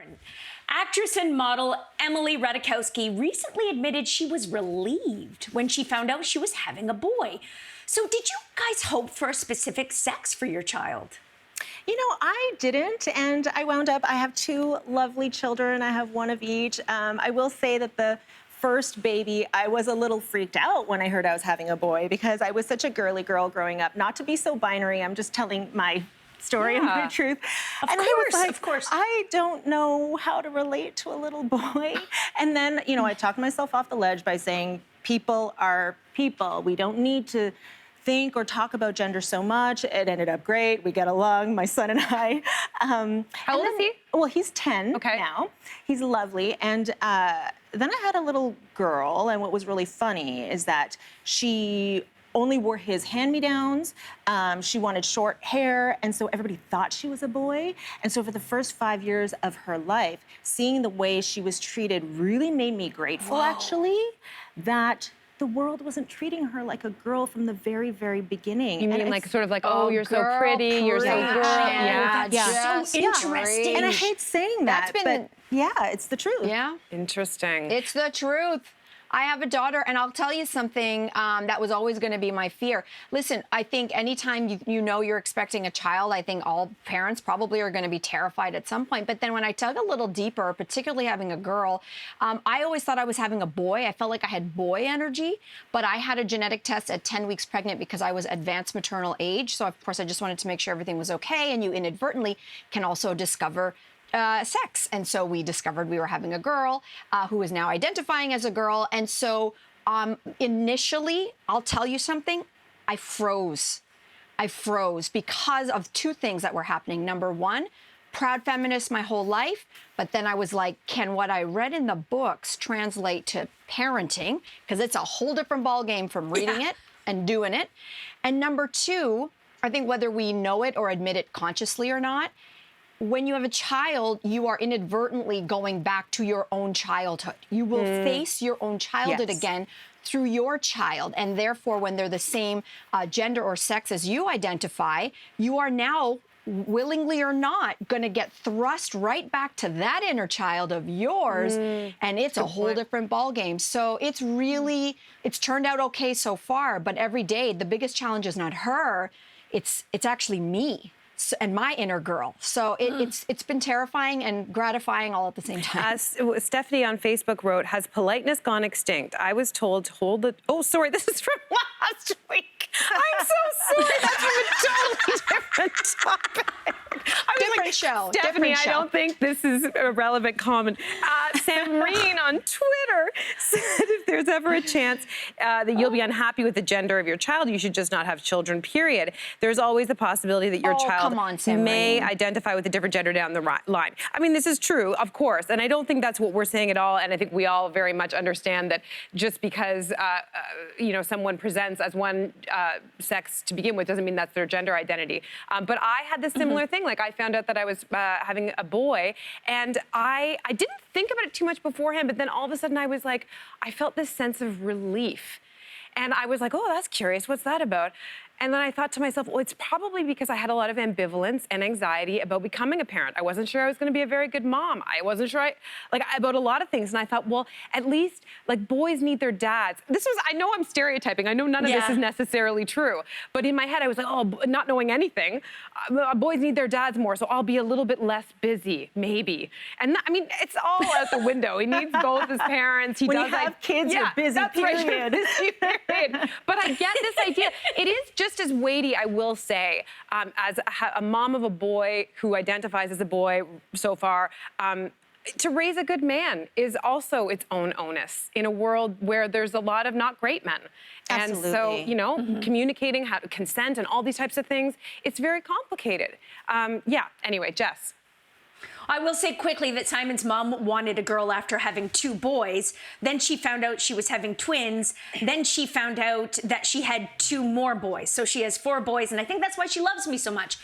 different. Actress and model Emily Ratajkowski recently admitted she was relieved when she found out she was having a boy. So did you guys hope for a specific sex for your child? You know, I didn't, and I have 2 lovely children. I have 1 of each. I will say that the first baby, I was a little freaked out when I heard I was having a boy because I was such a girly girl growing up. Not to be so binary, I'm just telling my story and my truth. Of course. I don't know how to relate to a little boy. And then, you know, I talked myself off the ledge by saying people are people. We don't need to think or talk about gender so much. It ended up great. We get along, my son and I. How old is he? Well, he's 10 now. He's lovely. And then I had a little girl, and what was really funny is that she only wore his hand-me-downs. She wanted short hair, and so everybody thought she was a boy. And so for the first 5 years of her life, seeing the way she was treated really made me grateful, actually, that the world wasn't treating her like a girl from the very, very beginning. You mean like sort of like, oh, you're so pretty, you're so girl. That's so interesting. And I hate saying that, but yeah, it's the truth. Yeah. Interesting. It's the truth. I have a daughter, and I'll tell you something that was always going to be my fear. Listen, I think anytime you know you're expecting a child, I think all parents probably are going to be terrified at some point. But then when I dug a little deeper, particularly having a girl, I always thought I was having a boy. I felt like I had boy energy, but I had a genetic test at 10 weeks pregnant because I was advanced maternal age. So, of course, I just wanted to make sure everything was okay. And you inadvertently can also discover sex. And so we discovered we were having a girl who is now identifying as a girl. And so initially, I'll tell you something, I froze. I froze because of 2 things that were happening. Number 1, proud feminist my whole life. But then I was like, can what I read in the books translate to parenting? Because it's a whole different ballgame from reading it and doing it. And number 2, I think whether we know it or admit it consciously or not, when you have a child, you are inadvertently going back to your own childhood. You will face your own childhood again through your child. And therefore, when they're the same gender or sex as you identify, you are now, willingly or not, going to get thrust right back to that inner child of yours. And it's a whole different ballgame. So it's really, it's turned out okay so far. But every day, the biggest challenge is not her. It's actually me. And my inner girl. So it's been terrifying and gratifying all at the same time. Stephanie on Facebook wrote, has politeness gone extinct? I was told to hold the... Oh, sorry, this is from last week. I'm so sorry. That's from a totally different topic. Different show. Stephanie, different show. I don't think this is a relevant comment. Sam Marine on Twitter said if there's ever a chance that you'll be unhappy with the gender of your child, you should just not have children, period. There's always the possibility that your child may identify with a different gender down the line. I mean, this is true, of course, and I don't think that's what we're saying at all, and I think we all very much understand that just because, you know, someone presents as one sex to begin with doesn't mean that's their gender identity. But I had this similar thing. Like, I found out that I was having a boy, and I didn't think about it too much beforehand, but then all of a sudden I was like, I felt this sense of relief. And I was like, oh, that's curious. What's that about? And then I thought to myself, well, it's probably because I had a lot of ambivalence and anxiety about becoming a parent. I wasn't sure I was going to be a very good mom. I wasn't sure about a lot of things. And I thought, well, at least like boys need their dads. I know I'm stereotyping. I know none of this is necessarily true. But in my head, I was like, oh, not knowing anything, boys need their dads more. So I'll be a little bit less busy, maybe. And I mean, it's all out the window. He needs both his parents. When you have kids, you're busy, period. But I get this idea. It is just as weighty, I will say, as a mom of a boy who identifies as a boy so far, to raise a good man is also its own onus in a world where there's a lot of not great men. Absolutely. And so, you know, communicating how to consent and all these types of things, it's very complicated. Anyway, Jess. I will say quickly that Simon's mom wanted a girl after having 2 boys. Then she found out she was having twins. Then she found out that she had 2 more boys. So she has 4 boys, and I think that's why she loves me so much.